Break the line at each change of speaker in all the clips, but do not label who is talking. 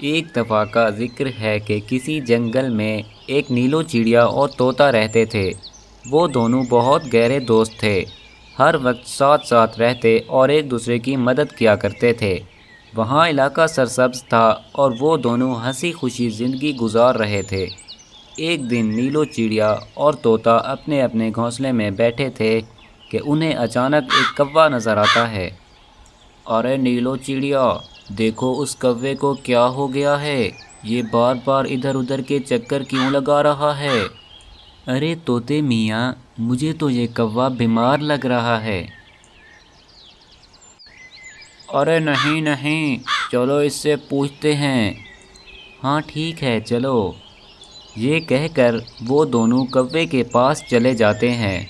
ایک دفعہ کا ذکر ہے کہ کسی جنگل میں ایک نیلو چڑیا اور طوطا رہتے تھے۔ وہ دونوں بہت گہرے دوست تھے، ہر وقت ساتھ ساتھ رہتے اور ایک دوسرے کی مدد کیا کرتے تھے۔ وہاں علاقہ سرسبز تھا اور وہ دونوں ہنسی خوشی زندگی گزار رہے تھے۔ ایک دن نیلو چڑیا اور طوطا اپنے اپنے گھونسلے میں بیٹھے تھے کہ انہیں اچانک ایک کوّا نظر آتا ہے۔ ارے نیلو چڑیا، دیکھو اس کوے کو کیا ہو گیا ہے، یہ بار بار ادھر ادھر کے چکر کیوں لگا رہا ہے؟ ارے طوطے میاں، مجھے تو یہ کوّا بیمار لگ رہا ہے۔ ارے نہیں نہیں، چلو اس سے پوچھتے ہیں۔ ہاں ٹھیک ہے چلو، یہ کہہ کر وہ دونوں کوے کے پاس چلے جاتے ہیں۔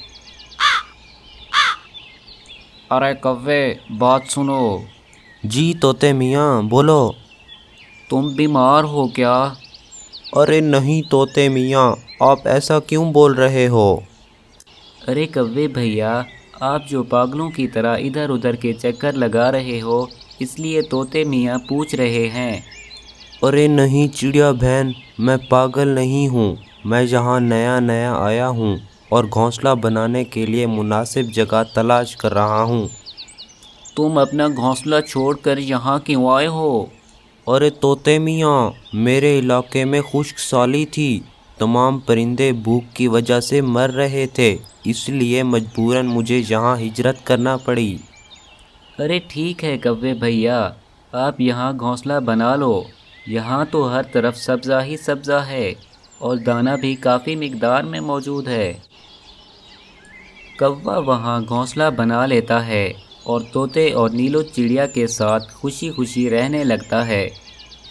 ارے کوے، بات سنو۔
جی طوطے میاں بولو۔
تم بیمار ہو کیا؟
ارے نہیں طوطے میاں، آپ ایسا کیوں بول رہے ہو؟
ارے کوے بھیا، آپ جو پاگلوں کی طرح ادھر ادھر کے چکر لگا رہے ہو، اس لیے طوطے میاں پوچھ رہے ہیں۔
ارے نہیں چڑیا بہن، میں پاگل نہیں ہوں، میں یہاں نیا نیا آیا ہوں اور گھونسلہ بنانے کے لیے مناسب جگہ تلاش کر رہا ہوں۔
تم اپنا گھونسلہ چھوڑ کر یہاں کیوں آئے ہو؟
ارے طوطے میاں، میرے علاقے میں خشک سالی تھی، تمام پرندے بھوک کی وجہ سے مر رہے تھے، اس لیے مجبوراً مجھے یہاں ہجرت کرنا پڑی۔
ارے ٹھیک ہے کوے بھیا، آپ یہاں گھونسلہ بنا لو، یہاں تو ہر طرف سبزہ ہی سبزہ ہے اور دانہ بھی کافی مقدار میں موجود ہے۔ کوّا وہاں گھونسلہ بنا لیتا ہے اور طوطے اور نیلو چڑیا کے ساتھ خوشی خوشی رہنے لگتا ہے۔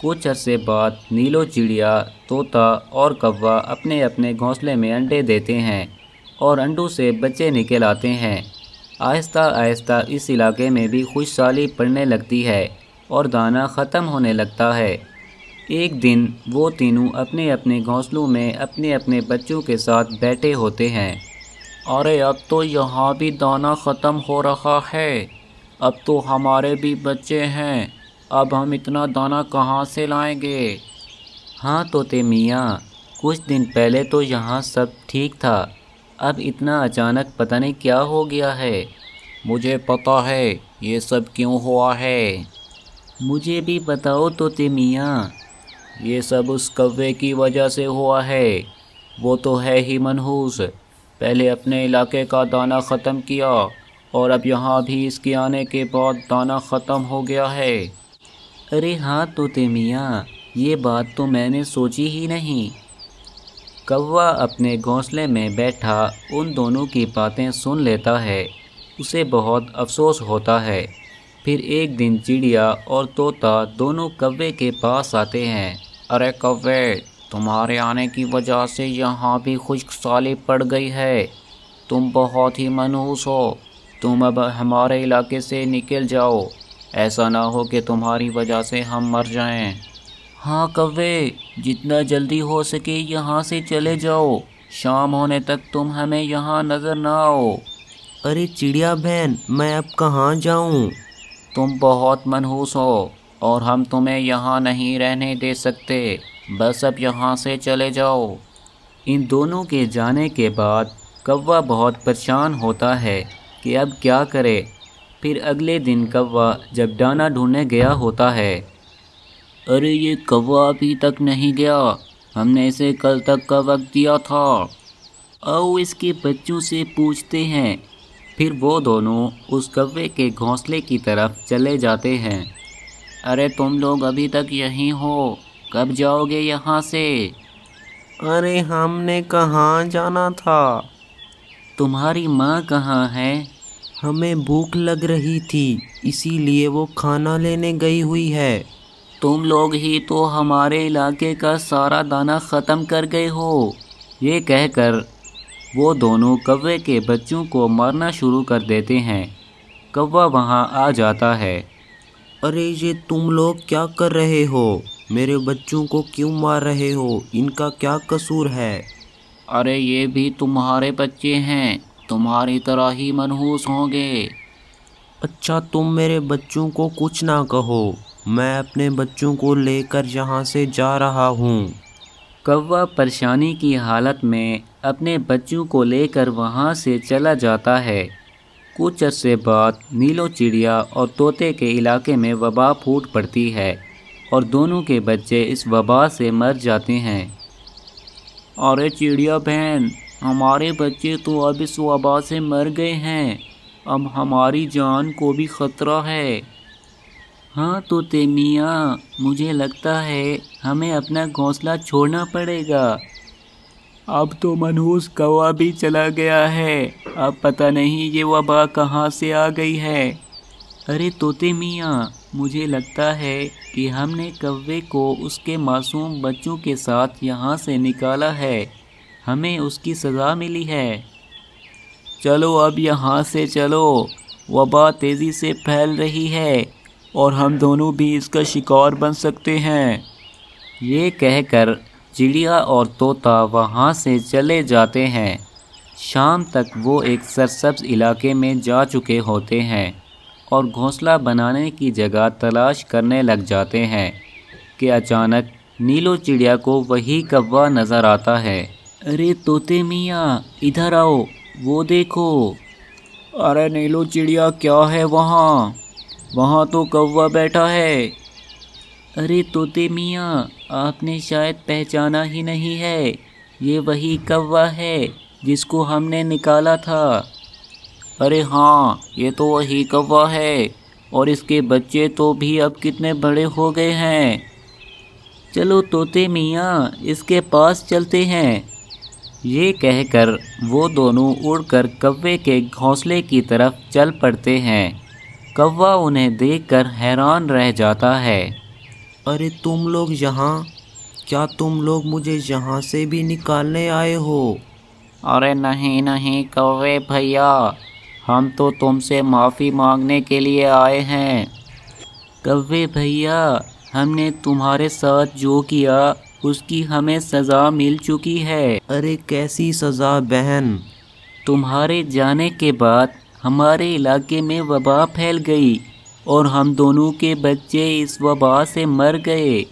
کچھ عرصے بعد نیلو چڑیا، طوطا اور کوّا اپنے اپنے گھونسلے میں انڈے دیتے ہیں اور انڈوں سے بچے نکل آتے ہیں۔ آہستہ آہستہ اس علاقے میں بھی خوشحالی پڑنے لگتی ہے اور دانہ ختم ہونے لگتا ہے۔ ایک دن وہ تینوں اپنے اپنے گھونسلوں میں اپنے اپنے بچوں کے ساتھ بیٹھے ہوتے ہیں۔ ارے اب تو یہاں بھی دانہ ختم ہو رہا ہے، اب تو ہمارے بھی بچے ہیں، اب ہم اتنا دانہ کہاں سے لائیں گے؟ ہاں طوطے میاں، کچھ دن پہلے تو یہاں سب ٹھیک تھا، اب اتنا اچانک پتہ نہیں کیا ہو گیا ہے۔ مجھے پتہ ہے یہ سب کیوں ہوا ہے۔ مجھے بھی بتاؤ طوطے میاں۔ یہ سب اس کوے کی وجہ سے ہوا ہے، وہ تو ہے ہی منحوس، پہلے اپنے علاقے کا دانہ ختم کیا اور اب یہاں بھی اس کے آنے کے بعد دانہ ختم ہو گیا ہے۔ ارے ہاں طوطے میاں، یہ بات تو میں نے سوچی ہی نہیں۔ کوّا اپنے گھونسلے میں بیٹھا ان دونوں کی باتیں سن لیتا ہے، اسے بہت افسوس ہوتا ہے۔ پھر ایک دن چڑیا اور طوطا دونوں کوے کے پاس آتے ہیں۔ ارے کوے، تمہارے آنے کی وجہ سے یہاں بھی خشک سالی پڑ گئی ہے، تم بہت ہی منحوس ہو، تم اب ہمارے علاقے سے نکل جاؤ، ایسا نہ ہو کہ تمہاری وجہ سے ہم مر جائیں۔ ہاں کوے، جتنا جلدی ہو سکے یہاں سے چلے جاؤ، شام ہونے تک تم ہمیں یہاں نظر نہ آؤ۔
ارے چڑیا بہن، میں اب کہاں جاؤں؟
تم بہت منحوس ہو اور ہم تمہیں یہاں نہیں رہنے دے سکتے، بس اب یہاں سے چلے جاؤ۔ ان دونوں کے جانے کے بعد کوّا بہت پریشان ہوتا ہے کہ اب کیا کرے۔ پھر اگلے دن کوّا جب دانہ ڈھونڈنے گیا ہوتا ہے، ارے یہ کوّا ابھی تک نہیں گیا، ہم نے اسے کل تک کا وقت دیا تھا، آؤ اس کے بچوں سے پوچھتے ہیں۔ پھر وہ دونوں اس کوے کے گھونسلے کی طرف چلے جاتے ہیں۔ ارے تم لوگ ابھی تک یہیں ہو، کب جاؤ گے یہاں سے؟
ارے ہم نے کہاں جانا تھا؟
تمہاری ماں کہاں ہے؟
ہمیں بھوک لگ رہی تھی، اسی لیے وہ کھانا لینے گئی ہوئی ہے۔
تم لوگ ہی تو ہمارے علاقے کا سارا دانہ ختم کر گئے ہو۔ یہ کہہ کر وہ دونوں کوے کے بچوں کو مارنا شروع کر دیتے ہیں۔ کوّا وہاں آ جاتا ہے۔
ارے یہ تم لوگ کیا کر رہے ہو؟ میرے بچوں کو کیوں مار رہے ہو؟ ان کا کیا قصور ہے؟
ارے یہ بھی تمہارے بچے ہیں، تمہاری طرح ہی منحوس ہوں گے۔
اچھا تم میرے بچوں کو کچھ نہ کہو، میں اپنے بچوں کو لے کر یہاں سے جا رہا ہوں۔
کوا پریشانی کی حالت میں اپنے بچوں کو لے کر وہاں سے چلا جاتا ہے۔ کچھ عرصے بعد نیلو چڑیا اور طوطے کے علاقے میں وبا پھوٹ پڑتی ہے اور دونوں کے بچے اس وبا سے مر جاتے ہیں۔ ارے چڑیا بہن، ہمارے بچے تو اب اس وبا سے مر گئے ہیں، اب ہماری جان کو بھی خطرہ ہے۔ ہاں طوطے میاں، مجھے لگتا ہے ہمیں اپنا گھونسلہ چھوڑنا پڑے گا۔ اب تو منحوس کوا بھی چلا گیا ہے، اب پتہ نہیں یہ وبا کہاں سے آ گئی ہے۔ ارے طوطے میاں، مجھے لگتا ہے کہ ہم نے کوے کو اس کے معصوم بچوں کے ساتھ یہاں سے نکالا ہے، ہمیں اس کی سزا ملی ہے۔ چلو اب یہاں سے چلو، وبا تیزی سے پھیل رہی ہے اور ہم دونوں بھی اس کا شکار بن سکتے ہیں۔ یہ کہہ کر چڑیا اور طوطا وہاں سے چلے جاتے ہیں۔ شام تک وہ ایک سرسبز علاقے میں جا چکے ہوتے ہیں اور گھونسلہ بنانے کی جگہ تلاش کرنے لگ جاتے ہیں کہ اچانک نیلو چڑیا کو وہی کوا نظر آتا ہے۔ ارے طوطے میاں، ادھر آؤ، وہ دیکھو۔ ارے نیلو چڑیا، کیا ہے وہاں؟ وہاں تو کوا بیٹھا ہے۔ ارے طوطے میاں، آپ نے شاید پہچانا ہی نہیں ہے، یہ وہی کوا ہے جس کو ہم نے نکالا تھا۔ ارے ہاں، یہ تو وہی کوا ہے، اور اس کے بچے تو بھی اب کتنے بڑے ہو گئے ہیں۔ چلو طوطے میاں، اس کے پاس چلتے ہیں۔ یہ کہہ کر وہ دونوں اڑ کر کوے کے گھونسلے کی طرف چل پڑتے ہیں۔ کوا انہیں دیکھ کر حیران رہ جاتا ہے۔
ارے تم لوگ یہاں، کیا تم لوگ مجھے یہاں سے بھی نکالنے آئے ہو؟
ارے نہیں نہیں کوے بھیا، ہم تو تم سے معافی مانگنے کے لیے آئے ہیں۔ کوے بھیا، ہم نے تمہارے ساتھ جو کیا اس کی ہمیں سزا مل چکی ہے۔
ارے کیسی سزا بہن؟
تمہارے جانے کے بعد ہمارے علاقے میں وبا پھیل گئی اور ہم دونوں کے بچے اس وبا سے مر گئے۔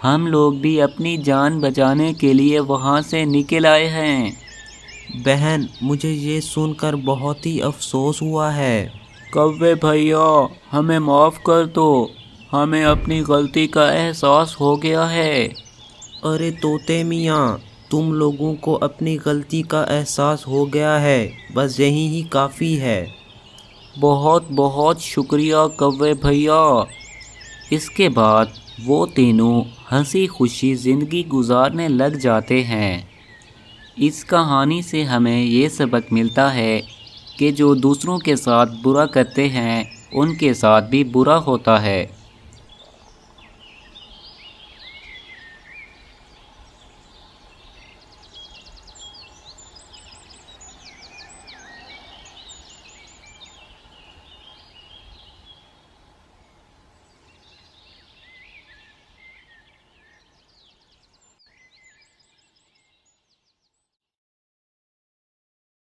ہم لوگ بھی اپنی جان بچانے کے لیے وہاں سے نکل آئے ہیں۔
بہن، مجھے یہ سن کر بہت ہی افسوس ہوا ہے۔
کوے بھیا، ہمیں معاف کر دو، ہمیں اپنی غلطی کا احساس ہو گیا ہے۔
ارے طوطے میاں، تم لوگوں کو اپنی غلطی کا احساس ہو گیا ہے، بس یہی ہی کافی ہے۔
بہت بہت شکریہ کوے بھیا۔ اس کے بعد وہ تینوں ہنسی خوشی زندگی گزارنے لگ جاتے ہیں۔ اس کہانی سے ہمیں یہ سبق ملتا ہے کہ جو دوسروں کے ساتھ برا کرتے ہیں ان کے ساتھ بھی برا ہوتا ہے۔